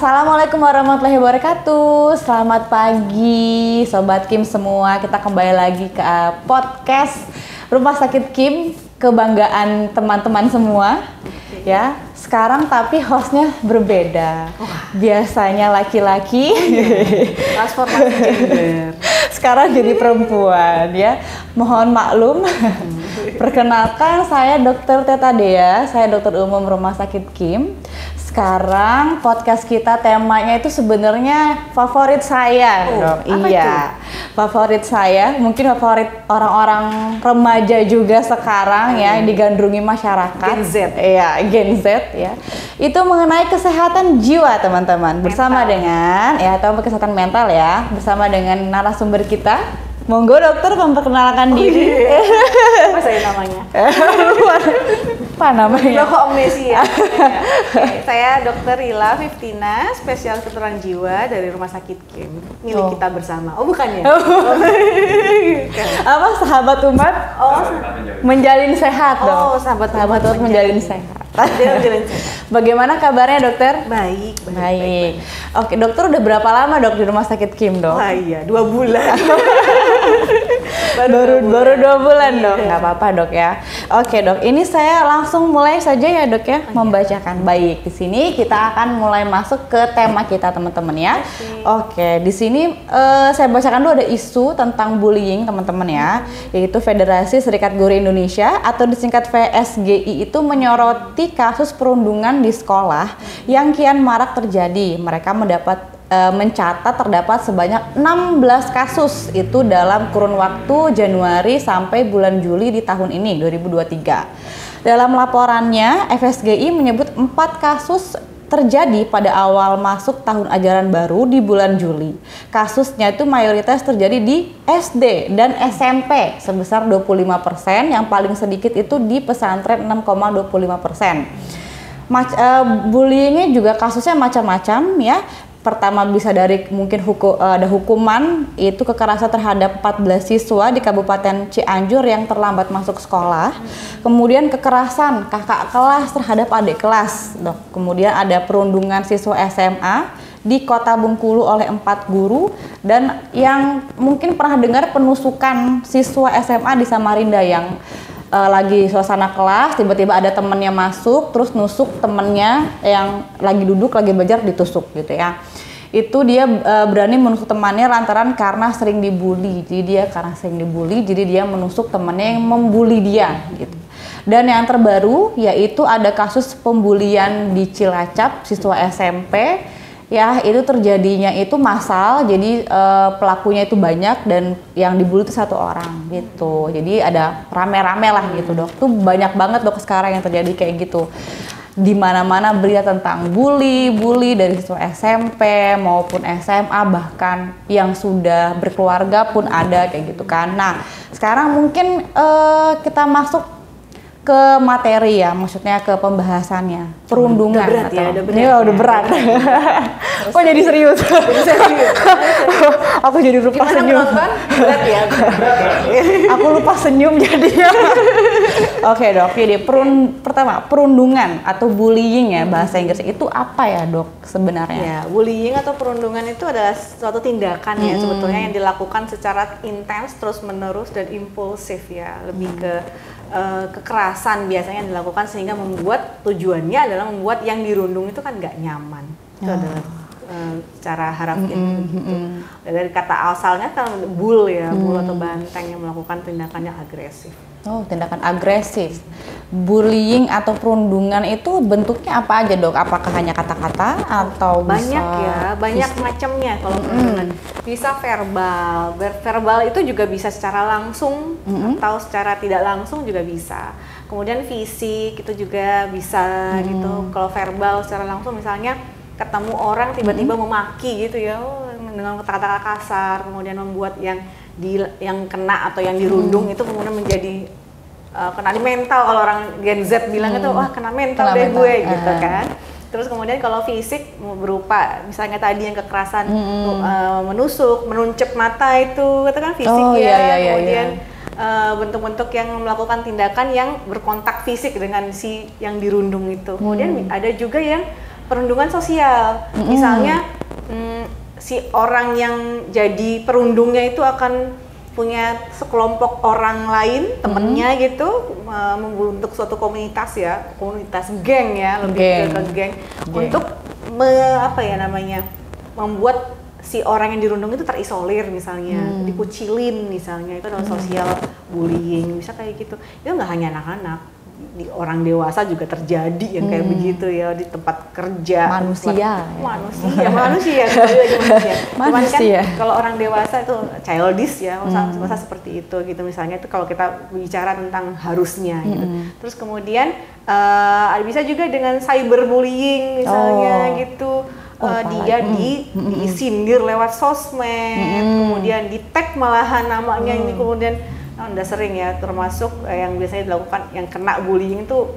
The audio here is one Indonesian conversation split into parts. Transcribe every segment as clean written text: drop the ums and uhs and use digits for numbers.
Assalamualaikum warahmatullahi wabarakatuh. Selamat pagi Sobat Kim semua. Kita kembali lagi ke podcast Rumah Sakit Kim, kebanggaan teman-teman semua. Ya, sekarang tapi hostnya berbeda. Biasanya laki-laki, transformasi gender. Sekarang jadi perempuan ya. Mohon maklum. Perkenalkan, saya Dr. Teta Dea, saya dokter umum Rumah Sakit Kim. Sekarang podcast kita temanya itu sebenarnya favorit saya, dong. Iya, itu? Favorit saya, mungkin favorit orang-orang remaja juga sekarang ya, digandrungi masyarakat. Gen Z. Iya, Gen Z ya. Itu mengenai kesehatan jiwa, teman-teman. Bersama dengan atau kesehatan mental ya, bersama dengan narasumber kita. Monggo dokter memperkenalkan diri. Iya. Apa saya namanya? Apa namanya? Kok amnesia. Saya Dr. Rila Fiftina, spesialis kedokteran jiwa dari Rumah Sakit Kim, milik kita bersama. Oh, bukan ya? Apa sahabat umat? Menjalin sehat dong. Oh, sahabat umat menjalin sehat. Menjalin sehat. Bagaimana kabarnya dokter? Baik. Oke, dokter udah berapa lama dok di Rumah Sakit Kim dok? Wah iya, 2 bulan. baru 2 bulan dok, nggak apa-apa dok ya. Oke dok, ini saya langsung mulai saja ya dok ya, membacakan. Baik, di sini kita akan mulai masuk ke tema kita teman-teman ya. Oke, di sini saya bacakan dulu ada isu tentang bullying teman-teman ya, yaitu Federasi Serikat Guru Indonesia atau disingkat VSGI itu menyoroti kasus perundungan di sekolah yang kian marak terjadi. Mereka mencatat terdapat sebanyak 16 kasus itu dalam kurun waktu Januari sampai bulan Juli di tahun ini 2023. Dalam laporannya, FSGI menyebut 4 kasus terjadi pada awal masuk tahun ajaran baru di bulan Juli. Kasusnya itu mayoritas terjadi di SD dan SMP sebesar 25%, yang paling sedikit itu di pesantren 6,25%. Bullyingnya juga kasusnya macam-macam ya. Pertama bisa dari mungkin ada hukuman, itu kekerasan terhadap 14 siswa di Kabupaten Cianjur yang terlambat masuk sekolah. Kemudian kekerasan kakak kelas terhadap adik kelas, dok. Kemudian ada perundungan siswa SMA di Kota Bengkulu oleh 4 guru, dan yang mungkin pernah dengar penusukan siswa SMA di Samarinda yang lagi suasana kelas, tiba-tiba ada temennya masuk, terus nusuk temennya yang lagi duduk, lagi belajar, ditusuk gitu ya. Itu dia berani menusuk temannya lantaran karena sering dibully. Jadi dia menusuk temannya yang membuli dia gitu. Dan yang terbaru yaitu ada kasus pembulian di Cilacap, siswa SMP. Ya, itu terjadinya itu massal, jadi pelakunya itu banyak dan yang dibully itu 1 orang gitu. Jadi ada rame-rame lah gitu dok. Itu banyak banget dok sekarang yang terjadi kayak gitu. Di mana-mana berita tentang bully dari siswa SMP maupun SMA, bahkan yang sudah berkeluarga pun ada kayak gitu kan. Nah, sekarang mungkin kita masuk ke materi ya, maksudnya ke pembahasannya perundungan. Udah berat. Kok jadi serius? Aku jadi lupa senyum. Berat ya. Aku lupa senyum jadinya. Oke dok, jadi pertama perundungan atau bullying ya bahasa Inggris itu apa ya dok sebenarnya? Ya, bullying atau perundungan itu adalah suatu tindakan ya sebetulnya yang dilakukan secara intens, terus menerus dan impulsif ya, lebih ke kekerasan biasanya yang dilakukan sehingga tujuannya adalah membuat yang dirundung itu kan nggak nyaman. Itu adalah cara harapnya begitu. Dari kata asalnya kan bull atau banteng yang melakukan tindakan yang agresif. Oh, tindakan agresif. Bullying atau perundungan itu bentuknya apa aja dok? Apakah hanya kata-kata atau banyak banyak macamnya kalau perundungan. Bisa verbal. Verbal itu juga bisa secara langsung atau secara tidak langsung juga bisa. Kemudian fisik itu juga bisa gitu. Kalau verbal secara langsung misalnya ketemu orang tiba-tiba memaki gitu ya, dengan kata-kata kasar, kemudian membuat yang kena atau yang dirundung itu kemudian menjadi kena di mental. Kalau orang Gen Z bilang itu wah kena mental deh gue gitu kan. Terus kemudian kalau fisik berupa misalnya tadi yang kekerasan menusuk, menuncep mata itu kan fisik kemudian bentuk-bentuk yang melakukan tindakan yang berkontak fisik dengan si yang dirundung itu. Kemudian ada juga yang perundungan sosial. Misalnya si orang yang jadi perundungnya itu akan punya sekelompok orang lain, temennya gitu, membentuk suatu komunitas ya, komunitas geng ya, lebih ke geng. Untuk membuat si orang yang dirundung itu terisolir misalnya, dikucilin misalnya, itu adalah social bullying, bisa kayak gitu. Itu nggak hanya anak-anak, di orang dewasa juga terjadi yang kayak begitu ya, di tempat kerja. Manusia. Cuman kan kalau orang dewasa itu childish ya, masa seperti itu gitu misalnya, itu kalau kita bicara tentang harusnya gitu. Terus kemudian bisa juga dengan cyberbullying misalnya gitu. Dia disindir lewat sosmed, kemudian di tag malahan namanya ini, kemudian udah sering ya, termasuk yang biasanya dilakukan yang kena bullying itu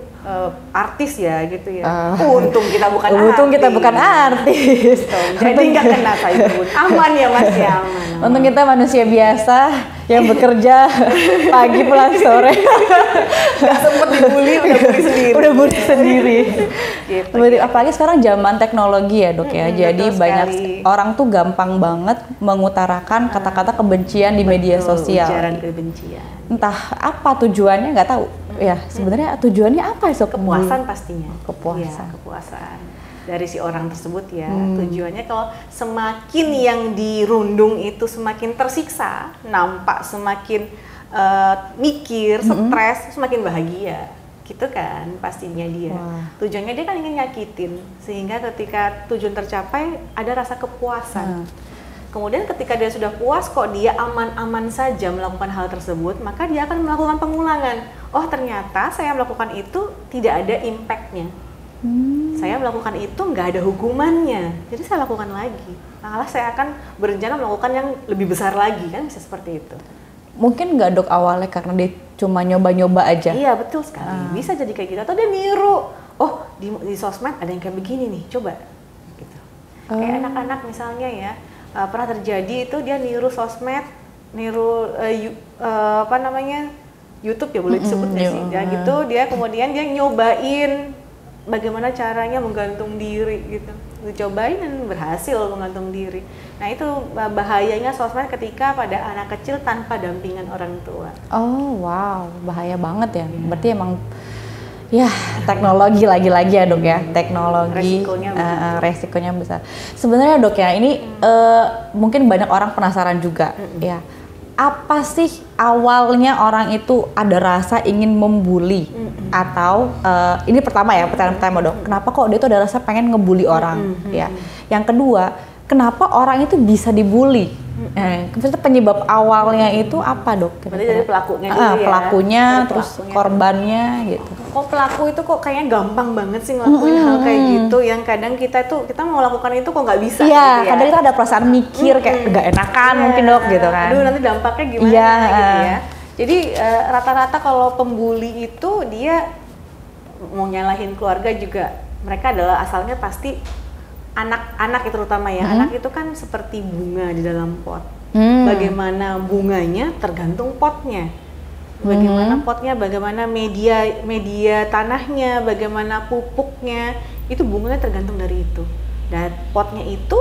artis ya gitu ya. Untung kita bukan artis. Jadi nggak kena cyberbullying, aman ya Mas ya, aman. Untung kita manusia biasa yang bekerja pagi pulang sore. Nggak sempet dibully, udah bully sendiri. Gitu. Apalagi sekarang zaman teknologi ya Dok ya. Jadi banyak orang tuh gampang banget mengutarakan kata-kata kebencian di media sosial. Ujaran kebencian. Entah apa tujuannya, nggak tahu. Ya sebenarnya tujuannya apa sih? Kepuasan pastinya. Kepuasan. Ya, kepuasan dari si orang tersebut ya. Tujuannya kalau semakin yang dirundung itu semakin tersiksa, nampak semakin mikir, stres, semakin bahagia. Gitu kan pastinya dia. Tujuannya dia kan ingin nyakitin, sehingga ketika tujuan tercapai ada rasa kepuasan. Kemudian ketika dia sudah puas kok dia aman-aman saja melakukan hal tersebut, maka dia akan melakukan pengulangan. Oh ternyata saya melakukan itu tidak ada impactnya. Saya melakukan itu nggak ada hukumannya, jadi saya lakukan lagi. Malah saya akan berencana melakukan yang lebih besar lagi, kan bisa seperti itu. Mungkin nggak Dok awalnya karena dia cuma nyoba-nyoba aja. Iya betul sekali, bisa jadi kayak gitu. Atau dia niru, oh di sosmed ada yang kayak begini nih, coba. Gitu. Kayak anak-anak misalnya ya, pernah terjadi itu dia niru sosmed, niru YouTube ya boleh disebut nggak sih? Ya gitu, dia kemudian dia nyobain bagaimana caranya menggantung diri gitu. Dicobain dan berhasil menggantung diri. Nah itu bahayanya sosmed ketika pada anak kecil tanpa dampingan orang tua. Oh wow, bahaya banget ya. Berarti emang ya teknologi lagi-lagi ya Dok ya. Teknologi resikonya besar. Sebenarnya Dok ya ini mungkin banyak orang penasaran juga ya. Apa sih awalnya orang itu ada rasa ingin membuli atau ini pertama pertama Dok, kenapa kok dia tuh ada rasa pengen ngebully orang ya? Yang kedua, kenapa orang itu bisa dibully? Penyebab awalnya itu apa Dok? Berarti dari pelakunya dulu ya? Pelakunya, terus korbannya gitu. Kok pelaku itu kok kayaknya gampang banget sih ngelakuin hal kayak gitu, yang kadang kita mau lakukan itu kok nggak bisa gitu ya? Kadang kita ada perasaan mikir kayak nggak enakan mungkin Dok gitu kan. Aduh nanti dampaknya gimana gitu ya. Jadi rata-rata kalau pembuli itu dia mau nyalahin keluarga juga, mereka adalah asalnya pasti anak-anak itu terutama ya. Anak itu kan seperti bunga di dalam pot. Bagaimana bunganya tergantung potnya. Bagaimana potnya, bagaimana media tanahnya, bagaimana pupuknya, itu bunganya tergantung dari itu. Dan potnya itu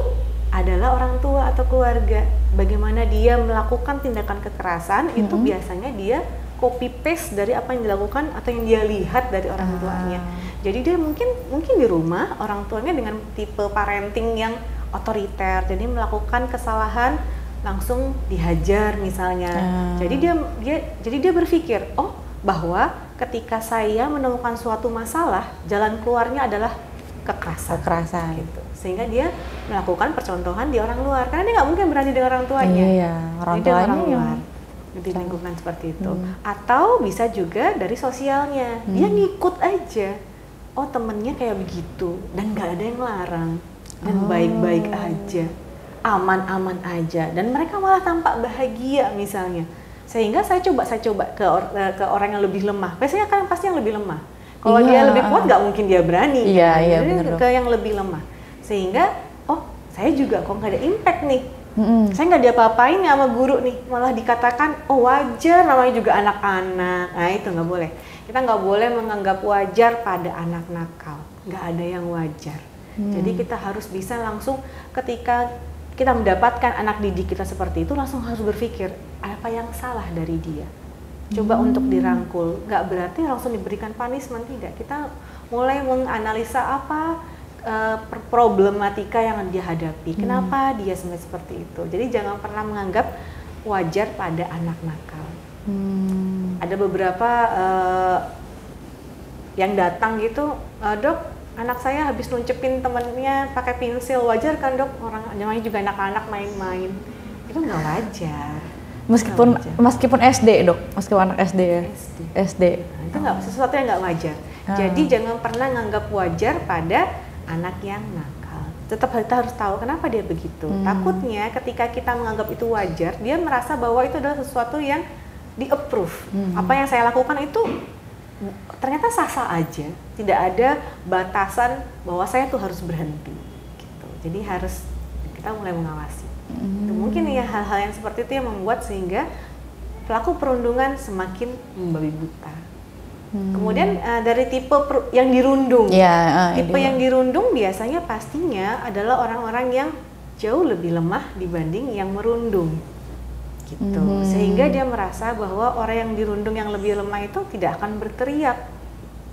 adalah orang tua atau keluarga. Bagaimana dia melakukan tindakan kekerasan, itu biasanya dia copy paste dari apa yang dilakukan atau yang dia lihat dari orang tuanya. Jadi dia mungkin di rumah orang tuanya dengan tipe parenting yang otoriter, jadi melakukan kesalahan langsung dihajar misalnya. Jadi dia berpikir, oh bahwa ketika saya menemukan suatu masalah, jalan keluarnya adalah kekerasan. Gitu. Sehingga dia melakukan percontohan di orang luar, karena dia nggak mungkin berani dengan orang tuanya. Orang tuanya luar di lingkungan seperti itu. Atau bisa juga dari sosialnya, dia ngikut aja. Oh temennya kayak begitu dan nggak ada yang larang dan baik-baik aja. Aman-aman aja, dan mereka malah tampak bahagia misalnya. Sehingga saya coba ke orang yang lebih lemah. Biasanya kan pasti yang lebih lemah. Kalau dia lebih kuat nggak mungkin dia berani. Jadi ke yang lebih lemah. Sehingga saya juga kok nggak ada impact nih. Saya nggak diapa-apain nih sama guru nih, malah dikatakan wajar, namanya juga anak-anak. Nah itu nggak boleh. Kita nggak boleh menganggap wajar pada anak nakal. Nggak ada yang wajar. Jadi kita harus bisa langsung ketika kita mendapatkan anak didik kita seperti itu, langsung harus berpikir apa yang salah dari dia. Coba untuk dirangkul, nggak berarti langsung diberikan punishment, tidak. Kita mulai menganalisa apa problematika yang dia hadapi, kenapa dia seperti itu. Jadi jangan pernah menganggap wajar pada anak nakal. Ada beberapa yang datang gitu, dok, anak saya habis nuncepin temennya pakai pensil, wajar kan dok? Orang namanya juga anak-anak main-main, itu nggak wajar. Meskipun SD dok, meskipun anak SD ya. SD. Nah, itu nggak sesuatu yang nggak wajar. Jadi jangan pernah nganggap wajar pada anak yang nakal. Tetap kita harus tahu kenapa dia begitu. Takutnya ketika kita menganggap itu wajar, dia merasa bahwa itu adalah sesuatu yang di-approve. Apa yang saya lakukan itu ternyata sah-sah aja. Tidak ada batasan bahwa saya tuh harus berhenti. Gitu. Jadi harus kita mulai mengawasi. Itu mungkin ya hal-hal yang seperti itu yang membuat sehingga pelaku perundungan semakin membabi buta. Kemudian dari tipe yang dirundung, tipe yang dirundung biasanya pastinya adalah orang-orang yang jauh lebih lemah dibanding yang merundung, gitu. Sehingga dia merasa bahwa orang yang dirundung yang lebih lemah itu tidak akan berteriak,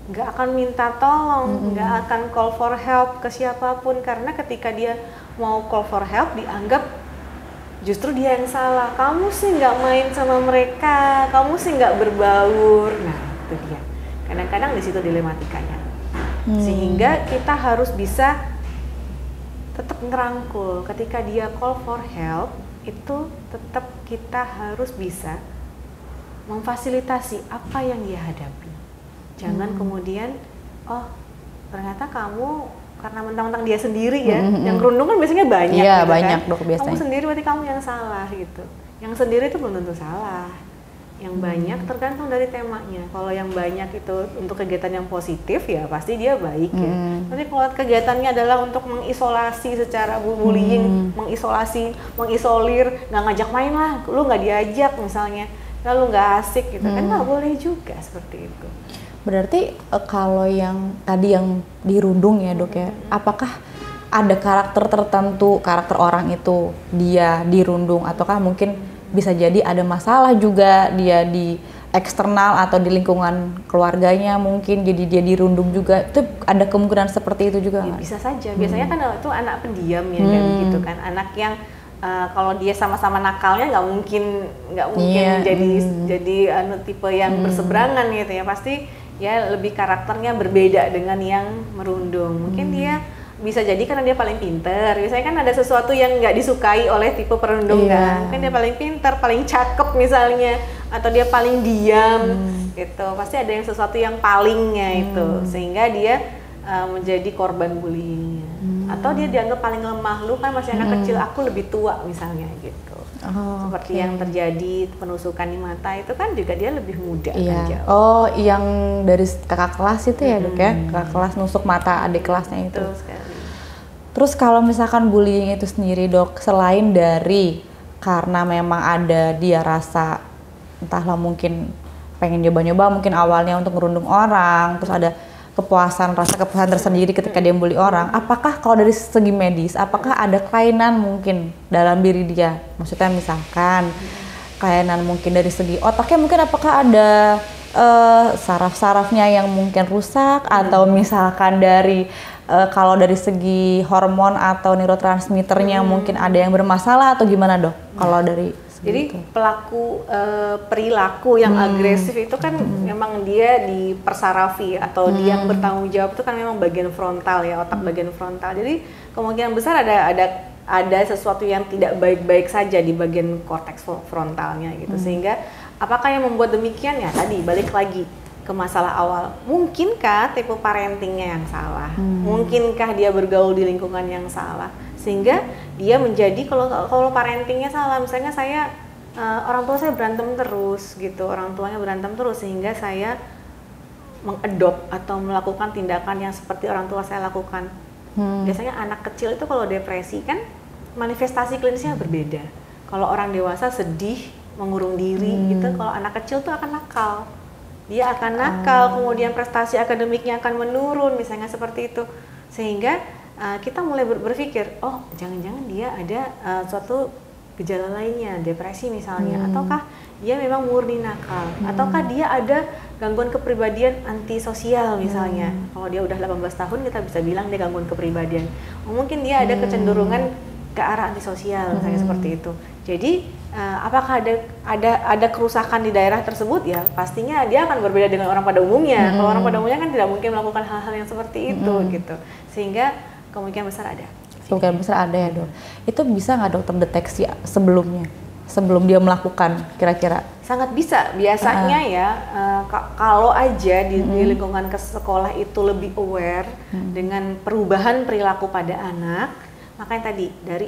nggak akan minta tolong, nggak akan call for help ke siapapun, karena ketika dia mau call for help dianggap justru dia yang salah. Kamu sih nggak main sama mereka, kamu sih nggak berbaur. Nah itu dia. Kadang-kadang di situ dilematikanya. Sehingga kita harus bisa tetap ngerangkul. Ketika dia call for help, itu tetap kita harus bisa memfasilitasi apa yang dia hadapi. Jangan kemudian, oh ternyata kamu karena mentang-mentang dia sendiri ya, yang kerundung kan biasanya banyak. Iya, gitu banyak kan? dok biasanya. Kamu sendiri berarti kamu yang salah gitu. Yang sendiri itu belum tentu salah. Yang banyak tergantung dari temanya. Kalau yang banyak itu untuk kegiatan yang positif ya pasti dia baik ya. Tapi kalau kegiatannya adalah untuk mengisolasi secara bullying, mengisolir, nggak ngajak main lah, lu nggak diajak misalnya, lalu nggak asik gitu kan, nggak boleh juga seperti itu. Berarti kalau yang tadi yang dirundung ya dok ya, apakah ada karakter tertentu, karakter orang itu dia dirundung, ataukah mungkin bisa jadi ada masalah juga dia di eksternal atau di lingkungan keluarganya mungkin jadi dia dirundung juga, itu ada kemungkinan seperti itu juga? Ya, bisa saja. Biasanya kan itu anak pendiam ya kayak begitu kan, anak yang kalau dia sama-sama nakalnya nggak mungkin jadi tipe yang berseberangan gitu ya, pasti ya lebih karakternya berbeda dengan yang merundung. Mungkin dia bisa jadi karena dia paling pinter. Biasanya kan ada sesuatu yang nggak disukai oleh tipe perundung kan. Mungkin dia paling pinter, paling cakep misalnya, atau dia paling diam gitu. Pasti ada yang sesuatu yang palingnya itu, sehingga dia menjadi korban bullying. Atau dia dianggap paling lemah, lu kan masih anak kecil, aku lebih tua misalnya gitu. Seperti yang terjadi penusukan di mata itu kan juga dia lebih muda kan jauh. Oh, yang dari kakak kelas itu ya dok ya, kakak kelas nusuk mata adik kelasnya itu. Betul sekali. Terus kalau misalkan bullying itu sendiri dok, selain dari karena memang ada dia rasa entahlah mungkin pengen nyoba-nyoba mungkin awalnya untuk ngerundung orang, terus ada rasa kepuasan tersendiri ketika dia bully orang. Apakah kalau dari segi medis, apakah ada kelainan mungkin dalam diri dia? Maksudnya misalkan kelainan mungkin dari segi otaknya, mungkin apakah ada saraf-sarafnya yang mungkin rusak, atau misalkan dari kalau dari segi hormon atau neurotransmitternya mungkin ada yang bermasalah atau gimana dok? Kalau dari jadi pelaku perilaku yang agresif itu kan memang dia di persarafi atau dia yang bertanggung jawab itu kan memang bagian frontal ya, otak bagian frontal. Jadi kemungkinan besar ada sesuatu yang tidak baik-baik saja di bagian korteks frontalnya gitu. Sehingga apakah yang membuat demikian ya tadi balik lagi ke masalah awal. Mungkinkah tipe parentingnya yang salah? Mungkinkah dia bergaul di lingkungan yang salah? Sehingga dia menjadi kalau parentingnya salah, misalnya orang tua saya berantem terus gitu, orang tuanya berantem terus sehingga saya mengadop atau melakukan tindakan yang seperti orang tua saya lakukan. Biasanya anak kecil itu kalau depresi kan manifestasi klinisnya berbeda. Kalau orang dewasa sedih, mengurung diri gitu, kalau anak kecil tuh akan nakal. Dia akan nakal, kemudian prestasi akademiknya akan menurun misalnya seperti itu. Sehingga kita mulai berpikir, oh jangan-jangan dia ada suatu gejala lainnya, depresi misalnya, ataukah dia memang murni nakal, ataukah dia ada gangguan kepribadian antisosial misalnya. Kalau dia udah 18 tahun kita bisa bilang dia gangguan kepribadian. Mungkin dia ada kecenderungan ke arah antisosial misalnya seperti itu. Jadi apakah ada kerusakan di daerah tersebut, ya pastinya dia akan berbeda dengan orang pada umumnya. Kalau orang pada umumnya kan tidak mungkin melakukan hal-hal yang seperti itu gitu. Sehingga kemungkinan besar ada. Kemungkinan besar ada ya, Dok. Itu bisa nggak Dok terdeteksi sebelumnya, sebelum dia melakukan kira-kira? Sangat bisa. Biasanya ya kalau aja di lingkungan sekolah itu lebih aware dengan perubahan perilaku pada anak, makanya tadi dari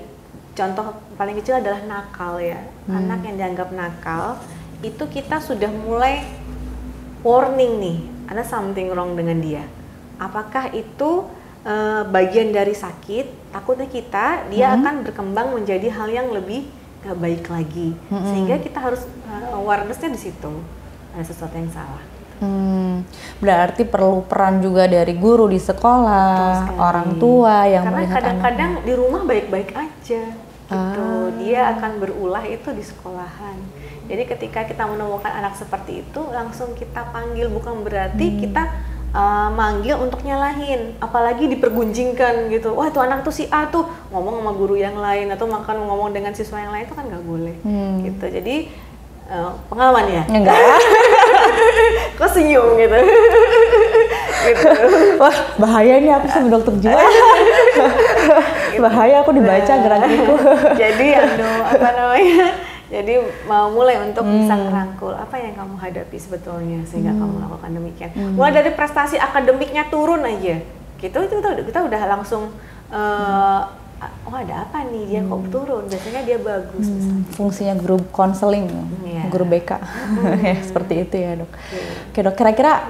contoh paling kecil adalah nakal ya. Anak yang dianggap nakal itu kita sudah mulai warning nih, ada something wrong dengan dia. Apakah itu bagian dari sakit, takutnya dia akan berkembang menjadi hal yang lebih gak baik lagi, sehingga kita harus awareness-nya di situ, ada sesuatu yang salah. Berarti perlu peran juga dari guru di sekolah, orang tua yang karena melihat kadang-kadang di rumah baik-baik aja gitu, dia akan berulah itu di sekolahan. Jadi ketika kita menemukan anak seperti itu, langsung kita panggil, bukan berarti kita manggil untuk nyalahin, apalagi dipergunjingkan gitu. Wah itu anak tuh si A tuh ngomong sama guru yang lain atau makan ngomong dengan siswa yang lain, itu kan nggak boleh gitu. Jadi pengalaman ya? Enggak. Kok senyum gitu? Gitu. Wah bahaya nih aku sama dokter jiwa. Gitu. Bahaya aku dibaca gerak-gerikku. Jadi apa namanya? Jadi mau mulai untuk bisa merangkul apa yang kamu hadapi sebetulnya sehingga kamu melakukan demikian. Mulai dari prestasi akademiknya turun aja, gitu itu kita udah langsung oh ada apa nih dia kok turun? Biasanya dia bagus. Fungsinya guru konseling, guru BK, ya seperti itu ya dok. Oke dok, kira-kira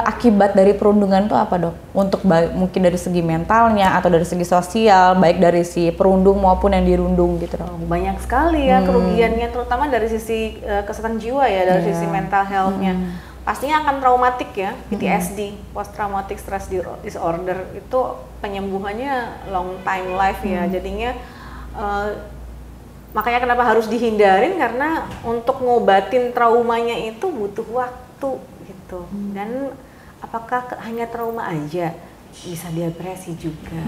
akibat dari perundungan itu apa dok? Untuk mungkin dari segi mentalnya atau dari segi sosial, baik dari si perundung maupun yang dirundung gitu dok. Banyak sekali ya kerugiannya, terutama dari sisi kesehatan jiwa ya, dari sisi mental health-nya. Pastinya akan traumatik ya, PTSD, post traumatic stress disorder, itu penyembuhannya long time life ya. Jadinya makanya kenapa harus dihindarin, karena untuk ngobatin traumanya itu butuh waktu gitu. Dan apakah hanya trauma aja, bisa depresi juga,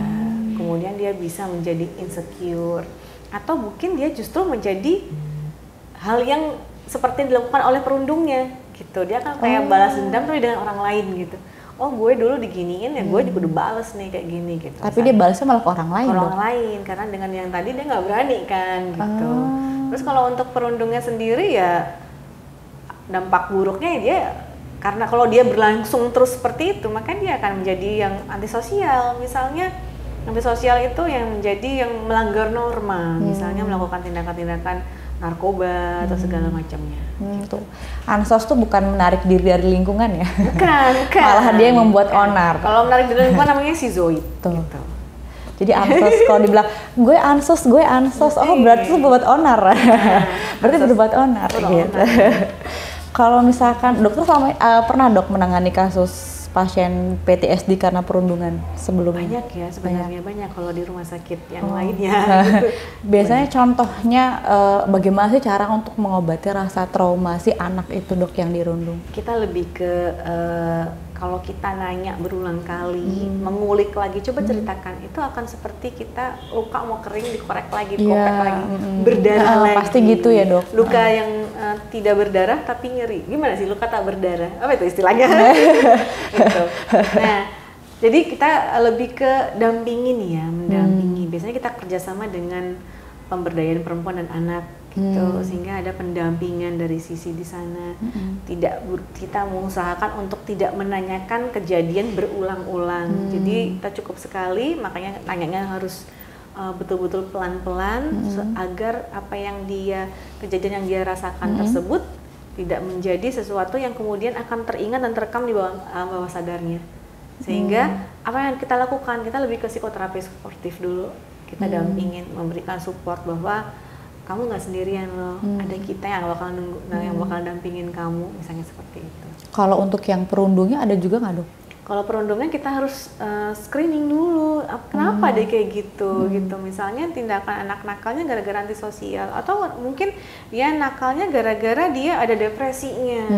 kemudian dia bisa menjadi insecure, atau mungkin dia justru menjadi hal yang seperti yang dilakukan oleh perundungnya gitu. Dia kan kayak balas dendam tapi dengan orang lain gitu. Oh gue dulu diginiin ya, gue juga udah balas nih kayak gini gitu. Tapi dia balasnya malah ke orang lain. Orang lain, karena dengan yang tadi dia nggak berani kan gitu. Terus kalau untuk perundungnya sendiri ya dampak buruknya dia, karena kalau dia berlangsung terus seperti itu, maka dia akan menjadi yang antisosial. Misalnya antisosial itu yang menjadi yang melanggar norma, misalnya melakukan tindakan-tindakan narkoba atau segala macamnya. Tuh. Ansos tuh bukan menarik diri dari lingkungan ya? Bukan. Malah dia yang membuat onar. Kalau menarik diri dari lingkungan namanya schizoid. Gitu. Jadi ansos kalau dibilang gue ansos, oh berarti itu berbuat onar. Berarti berbuat onar gitu. Kalau misalkan dokter pernah dok menangani kasus pasien PTSD karena perundungan sebelumnya? Banyak ya sebenarnya, banyak kalau di rumah sakit yang lainnya. Gitu. Biasanya contohnya bagaimana sih cara untuk mengobati rasa trauma si anak itu dok yang dirundung? Kita lebih ke kalau kita nanya berulang kali, mengulik lagi, coba ceritakan, itu akan seperti kita luka mau kering dikorek lagi, dikopek lagi, berdarah lagi. Pasti gitu ya dok. Luka yang tidak berdarah tapi nyeri. Gimana sih luka tak berdarah? Apa itu istilahnya? Gitu. Nah, jadi kita lebih ke dampingin ya, mendampingi. Biasanya kita kerjasama dengan pemberdayaan perempuan dan anak gitu, sehingga ada pendampingan dari sisi di sana. Kita mengusahakan untuk tidak menanyakan kejadian berulang-ulang. Jadi kita cukup sekali, makanya tanyanya harus betul-betul pelan-pelan agar apa yang kejadian yang dia rasakan tersebut tidak menjadi sesuatu yang kemudian akan teringat dan terekam di bawah sadarnya. Sehingga apa yang kita lakukan, kita lebih ke psikoterapi suportif dulu. Kita dampingin, memberikan support bahwa kamu nggak sendirian loh, ada kita yang bakal dampingin kamu, misalnya seperti itu. Kalau untuk yang perundungnya ada juga nggak dok? Kalau perundungan kita harus screening dulu, kenapa dia kayak gitu, gitu. Misalnya tindakan anak nakalnya gara-gara antisosial, atau mungkin dia nakalnya gara-gara dia ada depresinya,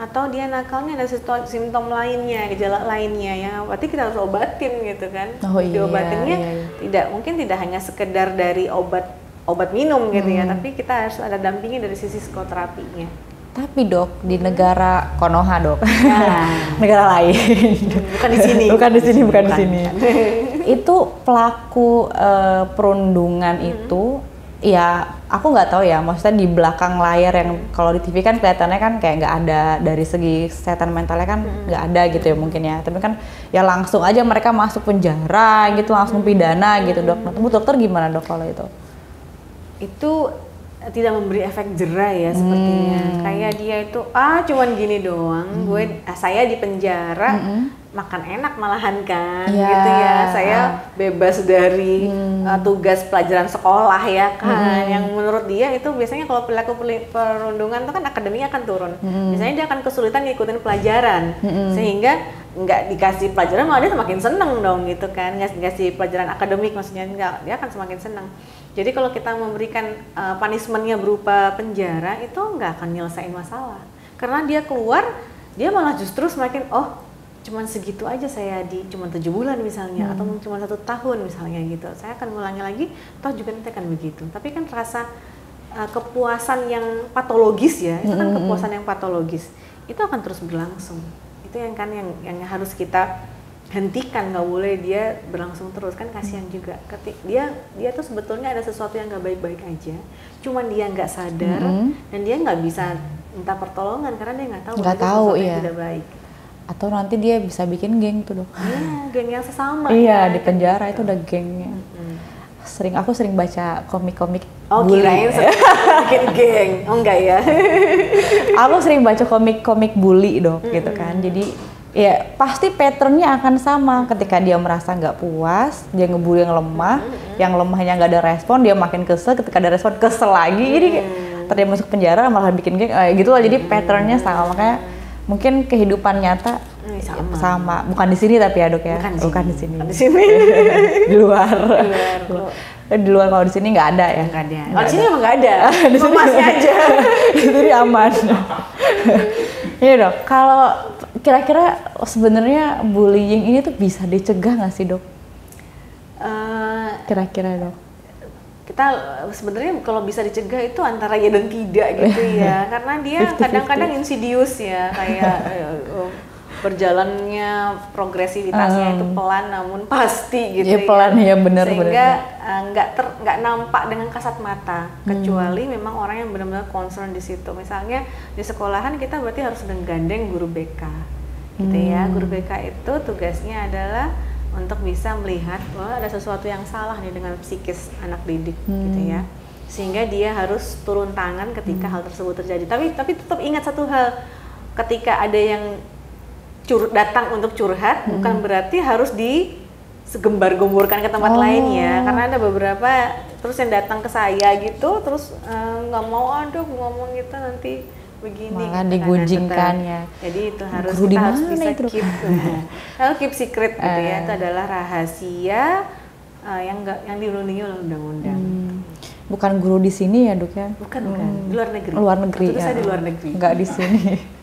atau dia nakalnya ada simptom lainnya, gejala lainnya, ya berarti kita harus obatin gitu kan. Diobatinnya tidak hanya sekedar dari obat minum gitu ya, tapi kita harus ada dampingi dari sisi psikoterapinya. Tapi dok, di negara Konoha dok, negara lain, bukan di sini, bukan di sini. Itu pelaku perundungan itu, ya aku nggak tahu ya, maksudnya di belakang layar yang kalau di TV kan kelihatannya kan kayak nggak ada, dari segi kesehatan mentalnya kan nggak ada gitu ya mungkin ya. Tapi kan ya langsung aja mereka masuk penjara gitu, langsung pidana gitu dok. Menurut dokter gimana dok kalau itu? Itu tidak memberi efek jera ya sepertinya. Kayak dia itu cuman gini doang, saya di penjara makan enak malahan kan, gitu ya. Saya bebas dari tugas pelajaran sekolah ya kan. Yang menurut dia itu biasanya kalau perilaku perundungan itu kan akademiknya akan turun. Biasanya dia akan kesulitan ngikutin pelajaran, sehingga nggak dikasih pelajaran malah dia semakin seneng dong gitu kan. Nggak dikasih pelajaran akademik maksudnya, dia akan semakin seneng. Jadi kalau kita memberikan punishment-nya berupa penjara, itu nggak akan nyelesain masalah. Karena dia keluar, dia malah justru semakin, cuman segitu aja saya cuma 7 bulan misalnya, atau cuma 1 tahun misalnya gitu. Saya akan ngulangi lagi, toh juga nanti akan begitu. Tapi kan rasa kepuasan yang patologis ya, itu kan kepuasan yang patologis, itu akan terus berlangsung. Itu yang harus kita hentikan, nggak boleh dia berlangsung terus, kan kasihan juga. Dia tuh sebetulnya ada sesuatu yang nggak baik-baik aja, cuman dia nggak sadar dan dia nggak bisa minta pertolongan karena dia nggak tahu sesuatu yang tidak baik. Atau nanti dia bisa bikin geng tuh dok. Geng yang sesama. Iya, di penjara itu udah gengnya. Aku sering baca komik-komik bully. Kirain bikin geng. Enggak ya. Aku sering baca komik-komik bully dok, gitu kan. Jadi ya pasti patternnya akan sama. Ketika dia merasa nggak puas, dia ngebully yang lemahnya nggak ada respon, dia makin kesel. Ketika ada respon, kesel lagi. Jadi dia masuk penjara malah bikin geng, gitu lah. Jadi patternnya sama. Makanya mungkin kehidupan nyata sama. Bukan di sini tapi ya dok ya. Bukan di sini. Di luar. Di luar, kalau di sini nggak ada ya. Nggak ada. Kalau di sini emang nggak ada. Di sini masih aja. Di sini aman. Iya dok. Kalau kira-kira sebenarnya bullying ini tuh bisa dicegah nggak sih dok? Kira-kira dok? Kita sebenarnya kalau bisa dicegah itu antara ya dan tidak gitu ya. Karena dia kadang-kadang insidious ya, kayak berjalannya progresivitasnya itu pelan namun pasti gitu ya. Pelan ya, benar. Sehingga nggak nampak dengan kasat mata, kecuali memang orang yang benar-benar concern di situ. Misalnya di sekolahan kita berarti harus menggandeng guru BK, gitu ya. Guru BK itu tugasnya adalah untuk bisa melihat bahwa ada sesuatu yang salah nih dengan psikis anak didik, gitu ya. Sehingga dia harus turun tangan ketika hal tersebut terjadi. Tapi tetap ingat satu hal, ketika ada yang datang untuk curhat, bukan berarti harus disegembar-gemburkan ke tempat lain ya. Karena ada beberapa terus yang datang ke saya gitu, terus nggak mau ngomong gitu nanti begini. Malah digujingkan ya. Jadi itu harus kita harus bisa keep secret gitu ya. Itu adalah rahasia yang dilindungi oleh undang-undang. Bukan guru di sini ya dok ya? Bukan. Di luar negeri. Luar negeri ya. Saya di luar negeri. Nggak di sini.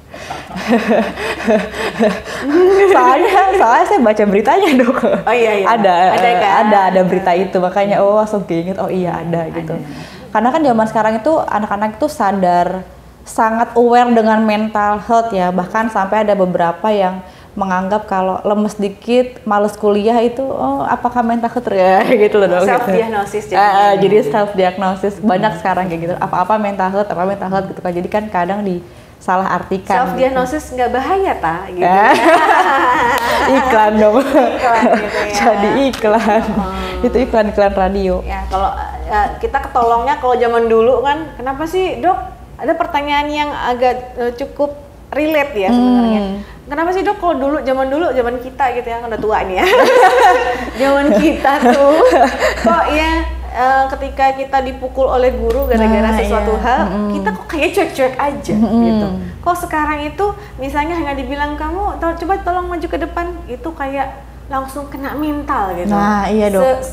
soalnya saya baca beritanya dok. Iya. Ada berita itu, makanya langsung keinget ada gitu. Karena kan zaman sekarang itu anak-anak itu sangat aware dengan mental health ya. Bahkan sampai ada beberapa yang menganggap kalau lemes dikit, males kuliah itu apakah mental health ya gitu loh dok. Self diagnosis jadi self diagnosis banyak sekarang kayak gitu. Apa mental health gitu kan. Jadi kan kadang salah artikan. Self diagnosis nggak bahaya gitu. Iklan dong. Gitu ya. Jadi iklan. Itu iklan radio. Ya kalau kita ketolongnya kalau zaman dulu kan, kenapa sih dok? Ada pertanyaan yang agak cukup relate ya sebenarnya. Kenapa sih dok kalau zaman kita gitu ya, kan udah tua nih ya. Zaman kita tuh kok ya ketika kita dipukul oleh guru gara-gara sesuatu hal, kita kok kayak cuek-cuek aja gitu. Kok sekarang itu misalnya hanya dibilang kamu coba tolong maju ke depan, itu kayak langsung kena mental gitu. Nah, iya dok.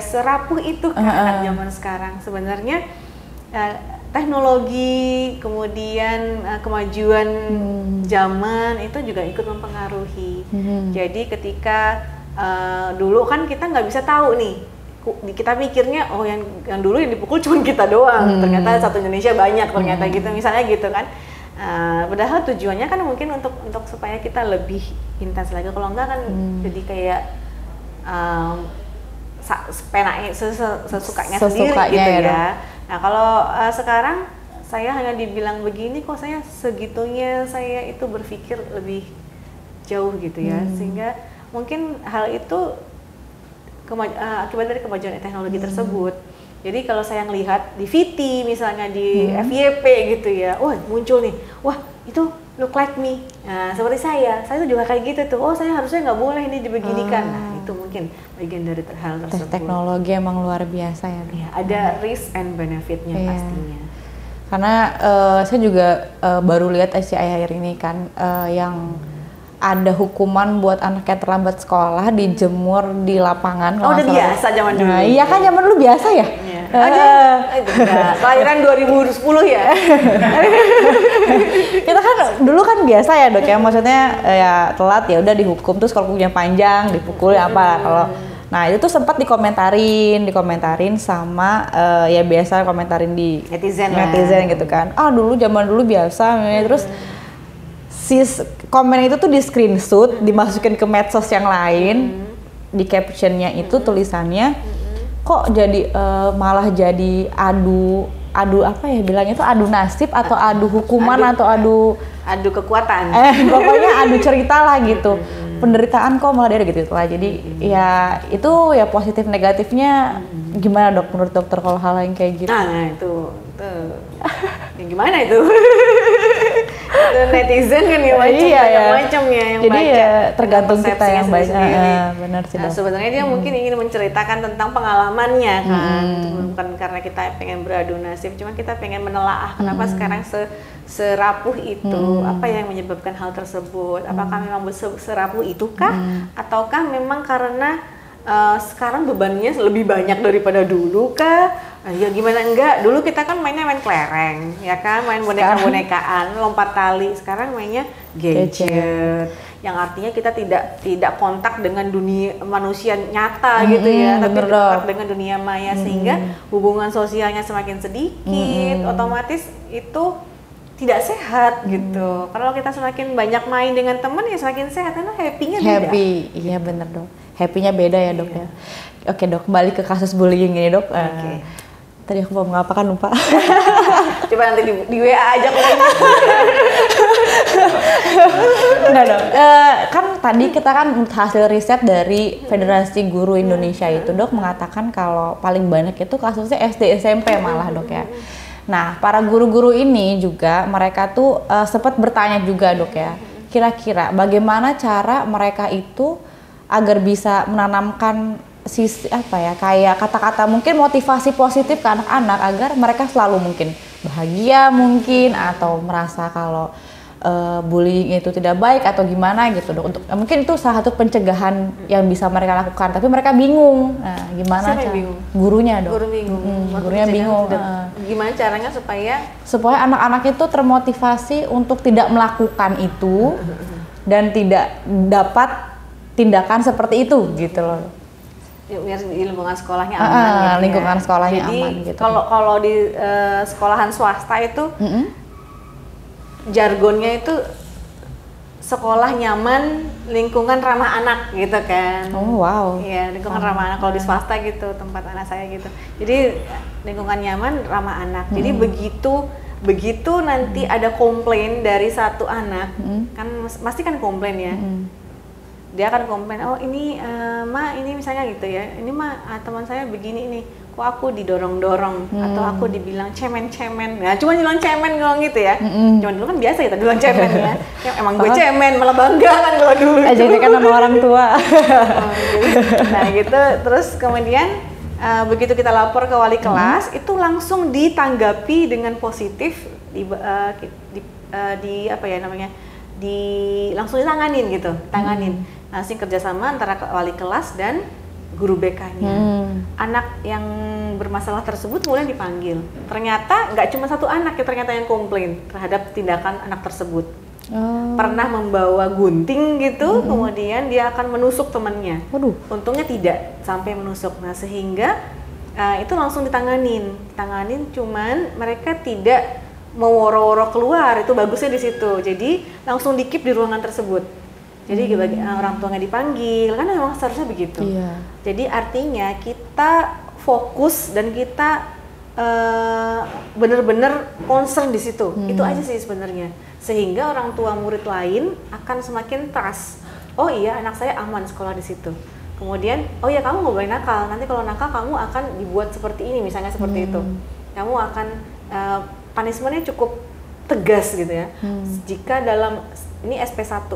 Serapuh itu kan anak zaman sekarang. Sebenarnya teknologi, kemudian kemajuan zaman itu juga ikut mempengaruhi. Jadi ketika dulu kan kita nggak bisa tahu nih, kita mikirnya yang dulu yang dipukul cuma kita doang, ternyata satu Indonesia banyak ternyata gitu, misalnya gitu kan. Padahal tujuannya kan mungkin untuk supaya kita lebih intens lagi, kalau enggak kan jadi kayak sesukanya sendiri gitu ya. Nah kalau sekarang saya hanya dibilang begini, kok saya segitunya saya itu berpikir lebih jauh gitu ya, sehingga mungkin hal itu akibat dari kemajuan teknologi tersebut. Jadi kalau saya ngelihat di VT misalnya, di FYP gitu ya, muncul nih, itu look like me, seperti saya tuh juga kayak gitu tuh, saya harusnya nggak boleh ini dibeginikan. Nah itu mungkin bagian dari hal tersebut. Teknologi emang luar biasa ya. Ada risk and benefitnya pastinya. Karena saya juga baru lihat akhir ini kan yang ada hukuman buat anak yang terlambat sekolah, dijemur di lapangan. Udah biasa zaman dulu. Nah, iya kan zaman dulu biasa ya. Kelahiran 2010 ya. Kita kan dulu kan biasa ya dok ya, maksudnya ya telat ya udah dihukum, terus kalau kukunya panjang dipukul apa. Kalau nah itu tuh sempat dikomentarin sama ya biasa komentarin di netizen gitu kan. Dulu zaman dulu biasa, terus komen itu tuh di screenshot, dimasukin ke medsos yang lain, di captionnya itu tulisannya kok jadi malah jadi adu apa ya bilangnya itu, adu nasib atau adu hukuman atau adu kekuatan, pokoknya adu cerita lah gitu, penderitaan kok malah dia gitu lah. Jadi ya itu ya positif negatifnya gimana dok menurut dokter kalau hal yang kayak gitu? Nah itu ya gimana itu? Netizen kan ya macam-macam ya yang jadi baca. Ya tergantung kita yang baca. Benar sih. Nah, sebenarnya dia mungkin ingin menceritakan tentang pengalamannya kan. Bukan karena kita pengen beradu nasib, cuma kita pengen menelaah kenapa sekarang serapuh itu, apa yang menyebabkan hal tersebut. Apakah memang serapuh itukah ataukah memang karena sekarang bebannya lebih banyak daripada dulu kah? Ya gimana enggak, dulu kita kan mainnya main kelereng, ya kan, main boneka-bonekaan, lompat tali. Sekarang mainnya gadget, yang artinya kita tidak kontak dengan dunia manusia nyata gitu ya, tapi kontak dengan dunia maya, sehingga hubungan sosialnya semakin sedikit, otomatis itu tidak sehat gitu. Kalau kita semakin banyak main dengan teman ya semakin sehat, karena happy-nya beda. Iya bener dok, happy-nya beda ya dok ya. Oke dok, kembali ke kasus bullying ini dok. Tadi aku mau ngapakan lupa. Coba nanti di WA aja kok. Enggak dong. Kan tadi kita kan hasil riset dari Federasi Guru Indonesia itu dok mengatakan kalau paling banyak itu kasusnya SD SMP malah dok ya. Nah para guru-guru ini juga mereka tuh sempat bertanya juga dok ya. Kira-kira bagaimana cara mereka itu agar bisa menanamkan kayak kata-kata mungkin motivasi positif ke anak-anak agar mereka selalu mungkin bahagia mungkin, atau merasa kalau bullying itu tidak baik atau gimana gitu dok. Untuk mungkin itu salah satu pencegahan yang bisa mereka lakukan, tapi mereka bingung. Nah, gimana cara? Gurunya dok. Gurunya bingung. Gimana caranya supaya anak-anak itu termotivasi untuk tidak melakukan itu dan tidak dapat tindakan seperti itu gitu loh. Biar di lingkungan sekolahnya aman gitu lingkungan sekolahnya jadi, aman gitu. Kalau di sekolahan swasta itu jargonnya itu sekolah nyaman, lingkungan ramah anak gitu kan. Oh wow. Iya, lingkungan ramah anak kalau di swasta gitu, tempat anak saya gitu. Jadi lingkungan nyaman, ramah anak. Jadi begitu nanti ada komplain dari satu anak, kan pasti kan komplain ya. Dia akan komplain, ini ma ini misalnya gitu ya, ini teman saya begini nih, kok aku didorong-dorong atau aku dibilang cemen-cemen. Nah cuma bilang cemen ngomong gitu ya. Cuma dulu kan biasa kita bilang cemen ya. Emang gue cemen, malah bangga kan kalau dulu. Jadi kan sama orang tua. Nah gitu, terus kemudian begitu kita lapor ke wali kelas itu langsung ditanggapi dengan positif langsung ditanganin gitu, langsung kerjasama antara wali kelas dan guru BK-nya. Anak yang bermasalah tersebut kemudian dipanggil. Ternyata nggak cuma satu anak ternyata yang komplain terhadap tindakan anak tersebut. Pernah membawa gunting gitu, kemudian dia akan menusuk temannya. Untungnya tidak sampai menusuk. Nah sehingga itu langsung ditanganin, cuman mereka tidak mau woro-woro keluar, itu bagusnya di situ. Jadi langsung di-keep di ruangan tersebut. Jadi orang tuanya dipanggil, kan memang seharusnya begitu. Jadi artinya kita fokus dan kita benar-benar concern di situ. Itu aja sih sebenarnya. Sehingga orang tua murid lain akan semakin trust. Oh iya, anak saya aman sekolah di situ. Kemudian, oh ya kamu nggak boleh nakal. Nanti kalau nakal kamu akan dibuat seperti ini, misalnya seperti itu. Kamu akan punishment-nya cukup tegas gitu ya. Jika dalam ini SP1.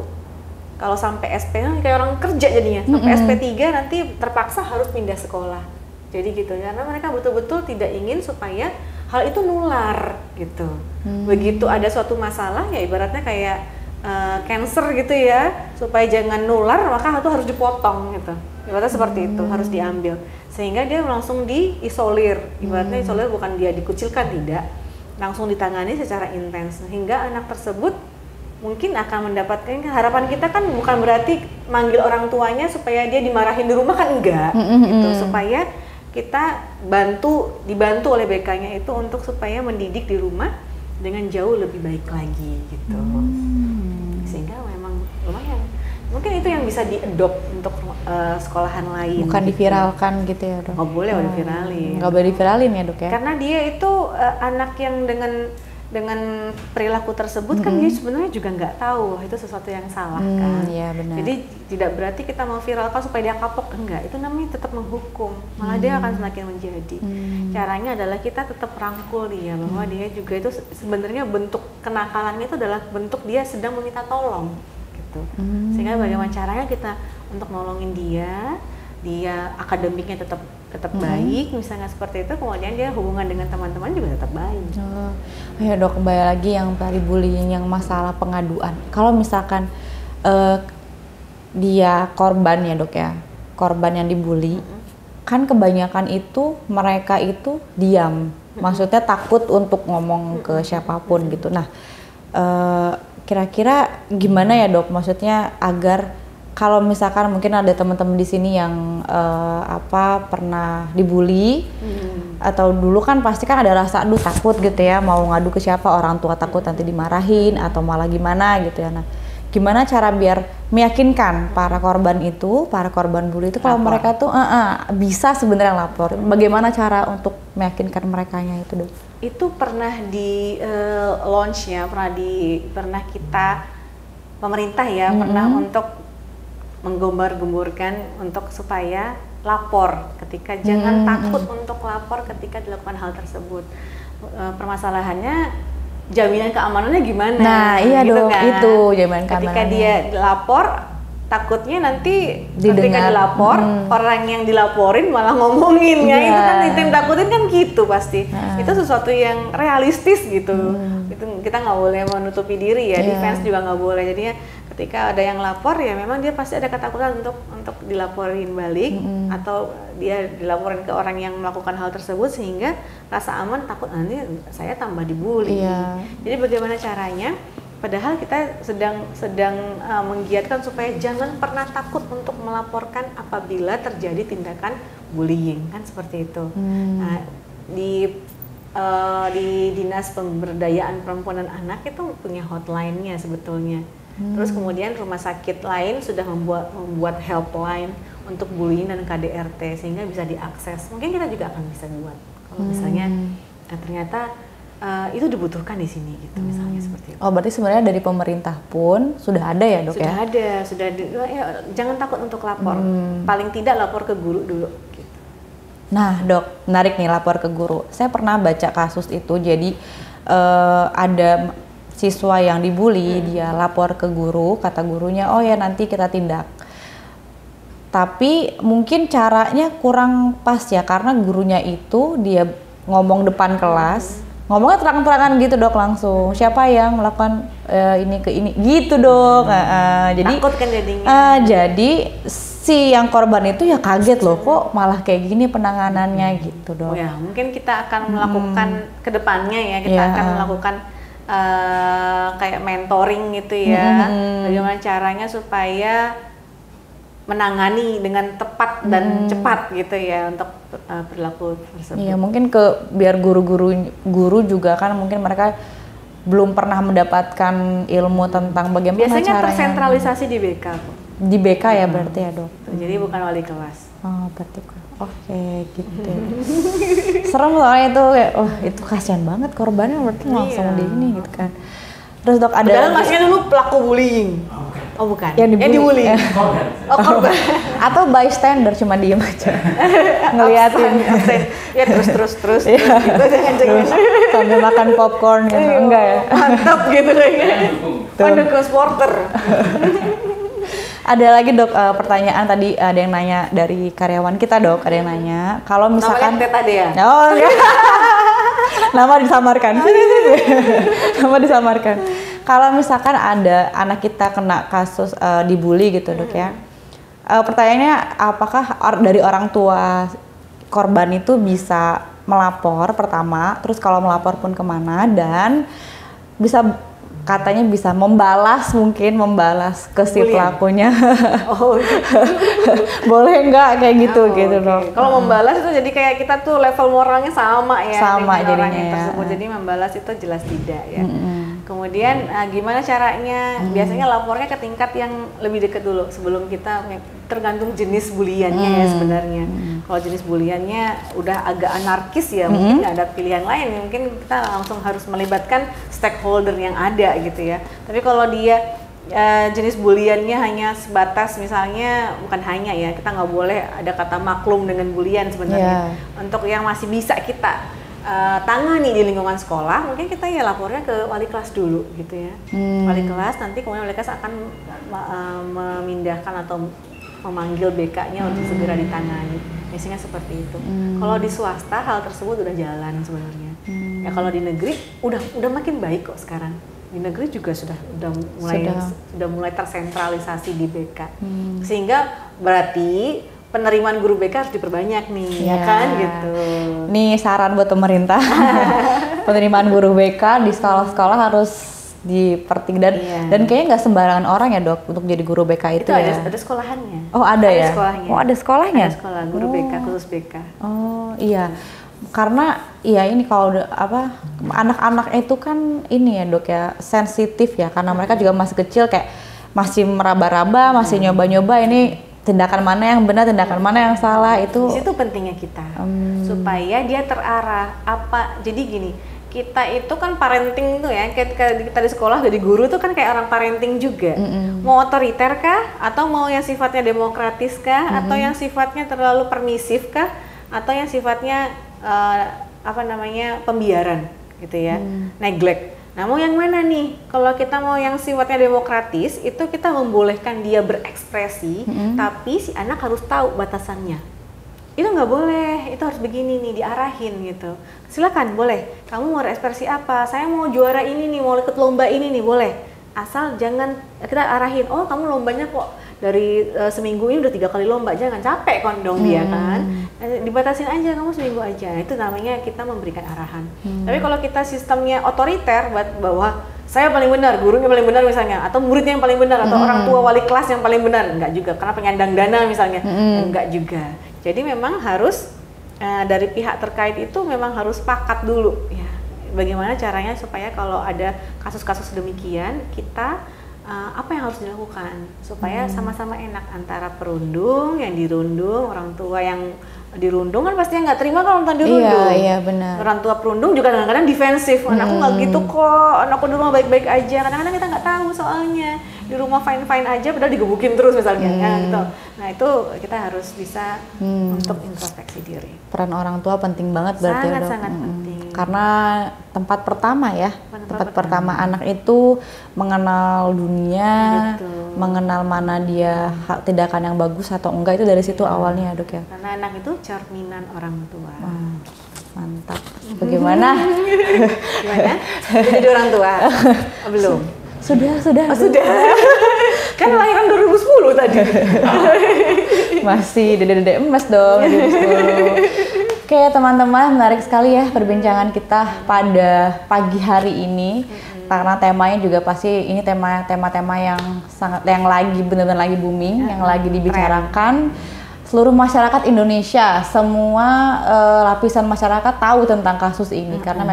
Kalau sampai SP kayak orang kerja jadinya. Sampai SP3 nanti terpaksa harus pindah sekolah. Jadi gitu, karena mereka betul-betul tidak ingin supaya hal itu nular gitu. Begitu ada suatu masalah ya ibaratnya kayak cancer gitu ya, supaya jangan nular maka itu harus dipotong gitu. Ibaratnya seperti itu, harus diambil. Sehingga dia langsung diisolir. Ibaratnya isolir bukan dia dikucilkan, tidak. Langsung ditangani secara intens. Sehingga anak tersebut mungkin akan mendapatkan, harapan kita kan bukan berarti manggil orang tuanya supaya dia dimarahin di rumah, kan enggak gitu, supaya kita dibantu oleh BK-nya itu untuk supaya mendidik di rumah dengan jauh lebih baik lagi gitu. Sehingga memang lumayan, mungkin itu yang bisa diadopt untuk sekolahan lain. Bukan gitu. Diviralkan gitu ya Dok? Nggak boleh diviralin. Nggak boleh diviralin ya Dok ya? Karena dia itu anak yang dengan perilaku tersebut kan dia sebenarnya juga nggak tahu itu sesuatu yang salah kan. Iya, benar. Jadi tidak berarti kita mau viralkan supaya dia kapok, enggak. Itu namanya tetap menghukum, malah dia akan semakin menjadi. Caranya adalah kita tetap rangkul dia bahwa dia juga itu sebenarnya bentuk kenakalannya itu adalah bentuk dia sedang meminta tolong gitu. Sehingga bagaimana caranya kita untuk nolongin dia akademiknya tetap baik, misalnya seperti itu, kemudian dia hubungan dengan teman-teman juga tetap baik. Ya Dok, kembali lagi yang tadi bullying, yang masalah pengaduan. Kalau misalkan dia korban ya Dok ya, korban yang dibully, kan kebanyakan itu mereka itu diam, maksudnya takut untuk ngomong ke siapapun gitu. Nah, kira-kira gimana ya Dok, maksudnya agar kalau misalkan mungkin ada teman-teman di sini yang pernah dibully atau dulu kan pasti kan ada rasa aduh takut gitu ya, mau ngadu ke siapa, orang tua takut nanti dimarahin atau malah gimana gitu ya. Nah, gimana cara biar meyakinkan para korban bully itu kalau mereka tuh bisa sebenarnya lapor. Bagaimana cara untuk meyakinkan merekanya itu Dok? Itu pernah di launch-nya, pernah kita pemerintah ya, pernah untuk menggombar-gemburkan untuk supaya lapor ketika jangan takut untuk lapor ketika dilakukan hal tersebut. Permasalahannya jaminan keamanannya gimana? Nah, iya gitu Dok, kan? Itu jaminan keamanannya. Ketika dia lapor, takutnya nanti ketika dilapor, orang yang dilaporin malah ngomongin ya. Itu kan yang takutin kan gitu pasti. Itu sesuatu yang realistis gitu. Itu kita nggak boleh menutupi diri ya, defense juga nggak boleh. Jadinya ketika ada yang lapor ya memang dia pasti ada ketakutan untuk dilaporin balik atau dia dilaporin ke orang yang melakukan hal tersebut, sehingga rasa aman, takut nanti saya tambah dibully. Jadi bagaimana caranya? Padahal kita sedang menggiatkan supaya jangan pernah takut untuk melaporkan apabila terjadi tindakan bullying, kan seperti itu. Nah, di Dinas Pemberdayaan Perempuan dan Anak itu punya hotline-nya sebetulnya. Terus kemudian rumah sakit lain sudah membuat helpline untuk bullying dan KDRT sehingga bisa diakses. Mungkin kita juga akan bisa buat kalau misalnya ternyata itu dibutuhkan di sini gitu, misalnya seperti itu. Oh, berarti sebenarnya dari pemerintah pun sudah ada ya Dok sudah ya? Sudah ada, jangan takut untuk lapor. Paling tidak lapor ke guru dulu gitu. Nah Dok, menarik nih lapor ke guru. Saya pernah baca kasus itu, jadi ada siswa yang dibully, dia lapor ke guru, kata gurunya, oh ya nanti kita tindak. Tapi mungkin caranya kurang pas ya, karena gurunya itu dia ngomong depan kelas, ngomongnya terang-terangan gitu dok, langsung siapa yang melakukan ini ke ini gitu dok. Jadi takut kan jadinya. Jadi si yang korban itu ya kaget loh, kok malah kayak gini penanganannya gitu dok. Oh ya, mungkin kita akan melakukan kedepannya ya, kita akan melakukan kayak mentoring gitu ya, bagaimana caranya supaya menangani dengan tepat dan cepat gitu ya untuk perilaku tersebut. Iya, mungkin biar guru juga kan mungkin mereka belum pernah mendapatkan ilmu tentang bagaimana biasanya caranya. tersentralisasi di BK kok. Di BK ya berarti ya dok. Jadi bukan wali kelas. Oh berarti oke gitu. Serem soalnya itu kayak, itu kasihan banget korbannya, berarti langsung di ini gitu kan. Terus dok ada padahal masnya dulu pelaku bullying. Oh bukan. Yang dibully. Oh korban. Atau bystander, cuma diem aja. Ngeliatin. Ya terus gitu, jangan. Sambil makan popcorn gitu. Enggak ya. Mantap gitu kayaknya. Pendukung supporter. Ada lagi dok pertanyaan tadi, ada yang nanya dari karyawan kita dok, ada yang nanya kalau misalkan namanya Teta Dea. Oh enggak. Nama disamarkan. Kalau misalkan ada anak kita kena kasus dibully gitu dok ya, pertanyaannya apakah dari orang tua korban itu bisa melapor pertama, terus kalau melapor pun kemana, dan katanya bisa membalas ke si pelakunya. Oh boleh nggak kayak gitu gitu dok. Kalau membalas itu jadi kayak kita tuh level moralnya sama ya, sama dengan orang jadinya yang tersebut. Jadi membalas itu jelas tidak ya. Kemudian gimana caranya? Biasanya lapornya ke tingkat yang lebih dekat dulu sebelum kita, tergantung jenis buliannya ya sebenarnya. Kalau jenis buliannya udah agak anarkis ya, mungkin nggak ada pilihan lain, mungkin kita langsung harus melibatkan stakeholder yang ada gitu ya. Tapi kalau dia jenis buliannya hanya sebatas, misalnya bukan hanya ya, kita nggak boleh ada kata maklum dengan bulian sebenarnya. Untuk yang masih bisa kita tangani di lingkungan sekolah, mungkin kita ya lapornya ke wali kelas dulu gitu ya. Wali kelas, nanti kemudian wali kelas akan memindahkan atau memanggil BK-nya untuk segera ditangani. Biasanya seperti itu. Kalau di swasta hal tersebut udah jalan sebenarnya. Ya kalau di negeri udah makin baik kok sekarang. Di negeri juga sudah mulai tersentralisasi di BK. Sehingga berarti penerimaan guru BK harus diperbanyak nih, ya kan gitu. Nih saran buat pemerintah, penerimaan guru BK di sekolah-sekolah harus dipertinggi dan kayaknya nggak sembarangan orang ya dok untuk jadi guru BK itu ya. Ada sekolahannya. Oh ada ya. Sekolahnya. Oh ada sekolahnya. Ada sekolah guru BK khusus BK. Oh iya. Karena ya ini kalau anak-anak itu kan ini ya dok ya, sensitif ya, karena mereka juga masih kecil, kayak masih meraba-raba, masih nyoba-nyoba ini tindakan mana yang benar, tindakan mana yang salah. Itu di situ pentingnya kita supaya dia terarah jadi gini, kita itu kan parenting tuh ya, kita di sekolah jadi guru tuh kan kayak orang parenting juga. Mau otoriter kah, atau mau yang sifatnya demokratis kah, atau yang sifatnya terlalu permisif kah, atau yang sifatnya pembiaran gitu ya, neglect. Nah mau yang mana nih? Kalau kita mau yang sifatnya demokratis, itu kita membolehkan dia berekspresi, tapi si anak harus tahu batasannya. Itu nggak boleh, itu harus begini nih, diarahin gitu. Silakan, boleh. Kamu mau berekspresi apa? Saya mau juara ini nih, mau ikut lomba ini nih, boleh. Asal jangan kita arahin, oh kamu lombanya kok dari seminggu ini udah 3 kali lomba, jangan capek kan dong dia kan. Dibatasin aja, kamu seminggu aja. Itu namanya kita memberikan arahan. Tapi kalau kita sistemnya otoriter, bahwa saya paling benar, gurunya paling benar misalnya, atau muridnya yang paling benar, atau orang tua wali kelas yang paling benar, enggak juga, karena penyandang dana misalnya, enggak juga. Jadi memang harus dari pihak terkait itu memang harus sepakat dulu ya, bagaimana caranya supaya kalau ada kasus-kasus demikian kita apa yang harus dilakukan supaya sama-sama enak antara perundung, yang dirundung, orang tua yang dirundung kan pasti nggak terima kalau nonton dirundung. Iya benar. Orang tua perundung juga kadang-kadang defensif, anakku nggak gitu kok, anakku di rumah baik-baik aja. Kadang-kadang kita nggak tahu soalnya, di rumah fine-fine aja padahal digebukin terus misalnya, gitu. Nah itu kita harus bisa untuk introspeksi diri. Peran orang tua penting banget berarti ya dok. Sangat penting. Karena tempat pertama ya, tempat pertama anak itu mengenal dunia, mengenal mana dia tindakan yang bagus atau enggak itu dari situ awalnya ya dok ya. Karena anak itu cerminan orang tua. Mantap. Bagaimana? Gimana? Jadi orang tua? Belum. Sudah. Sudah. Kan lahiran 2010 tadi. Masih dede emas dong 2010. Oke teman-teman, menarik sekali ya perbincangan kita pada pagi hari ini. Karena temanya juga pasti ini tema-tema yang lagi benar-benar lagi booming, yang lagi dibicarakan. Seluruh masyarakat Indonesia, semua lapisan masyarakat tahu tentang kasus ini karena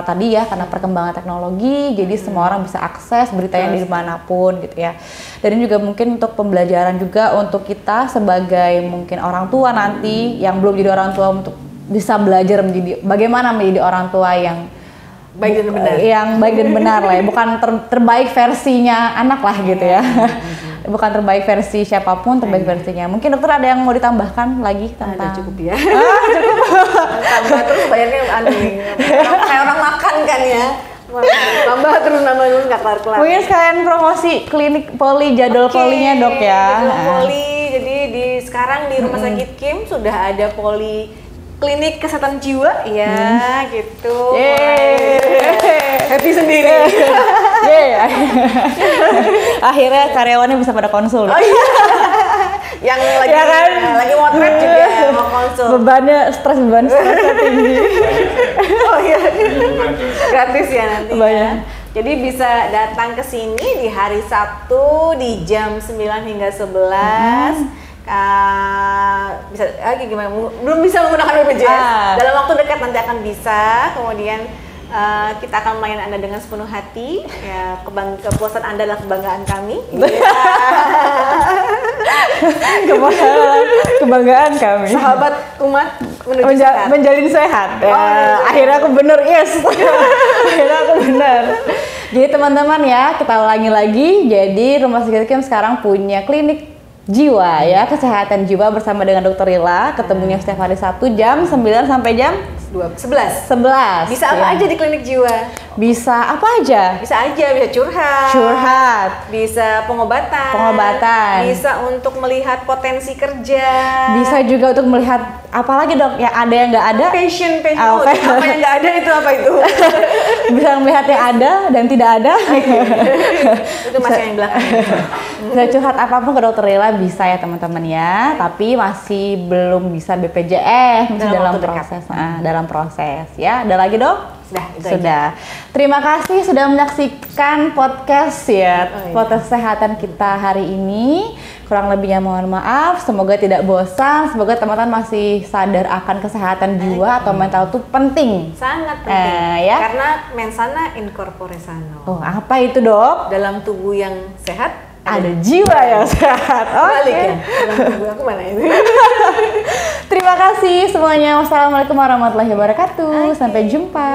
tadi ya, karena perkembangan teknologi, jadi semua orang bisa akses beritanya di dimanapun gitu ya. Dan juga mungkin untuk pembelajaran juga untuk kita sebagai mungkin orang tua nanti yang belum jadi orang tua untuk bisa belajar bagaimana menjadi orang tua yang baik dan benar. Yang baik dan benar lah ya, bukan terbaik versinya anak lah gitu ya. Bukan terbaik versi siapapun, terbaik versinya. Mungkin dokter ada yang mau ditambahkan lagi tentang? Cukup ya. Cukup. Tambah terus bayarnya kayak orang makan kan ya. Tambah terus nggak kelar-kelar. Mungkin sekalian promosi klinik poli, jadwal polinya dok ya. Jadwal poli, jadi sekarang di Rumah Sakit Kim sudah ada poli klinik kesehatan jiwa ya gitu. Happy sendiri. Akhirnya karyawannya bisa pada konsul. Yang lagi ya kan? Lagi motret juga mau konsul. Beban stresnya tinggi. Oh iya. Gratis ya nanti. Banyak. Jadi bisa datang ke sini di hari Sabtu di jam 9 hingga 11. Bisa lagi gimana? Belum bisa menggunakan BPJS. Dalam waktu dekat nanti akan bisa. Kemudian kita akan melayani Anda dengan sepenuh hati. Ya, kepuasan Anda adalah kebanggaan kami. Kebanggaan kami. Sahabat umat menuju sehat. Menjalin sehat. Akhirnya aku bener, yes. Akhirnya aku bener. Jadi teman-teman ya, kita ulangi lagi. Jadi Rumah Sakit Kim sekarang punya klinik jiwa ya, kesehatan jiwa bersama dengan Dokter Rila, ketemunya setiap hari Sabtu jam 9 sampai jam 11. Bisa apa ya. aja di klinik jiwa? Bisa apa aja? Bisa curhat. Bisa pengobatan. Bisa untuk melihat potensi kerja. Bisa juga untuk melihat apalagi dok, ya ada yang nggak ada. Passion. Apa yang nggak ada itu apa itu? Bisa melihat yang ada dan tidak ada. Itu masih yang belakang. Bisa curhat apapun ke Dokter Rila bisa ya teman-teman ya. Tapi masih belum bisa BPJS, masih dalam proses ya. Ada lagi dok? Sudah. Terima kasih sudah menyaksikan podcast ya, podcast kesehatan kita hari ini. Kurang lebihnya mohon maaf. Semoga tidak bosan. Semoga teman-teman masih sadar akan kesehatan jiwa atau mental itu penting. Sangat penting. Ya? Karena mensana in corpore sano. Oh, apa itu dok? Dalam tubuh yang sehat ada jiwa yang sehat. Balik ya. Dalam tubuh aku mana ini? Terima kasih semuanya. Wassalamualaikum warahmatullahi wabarakatuh. Sampai jumpa.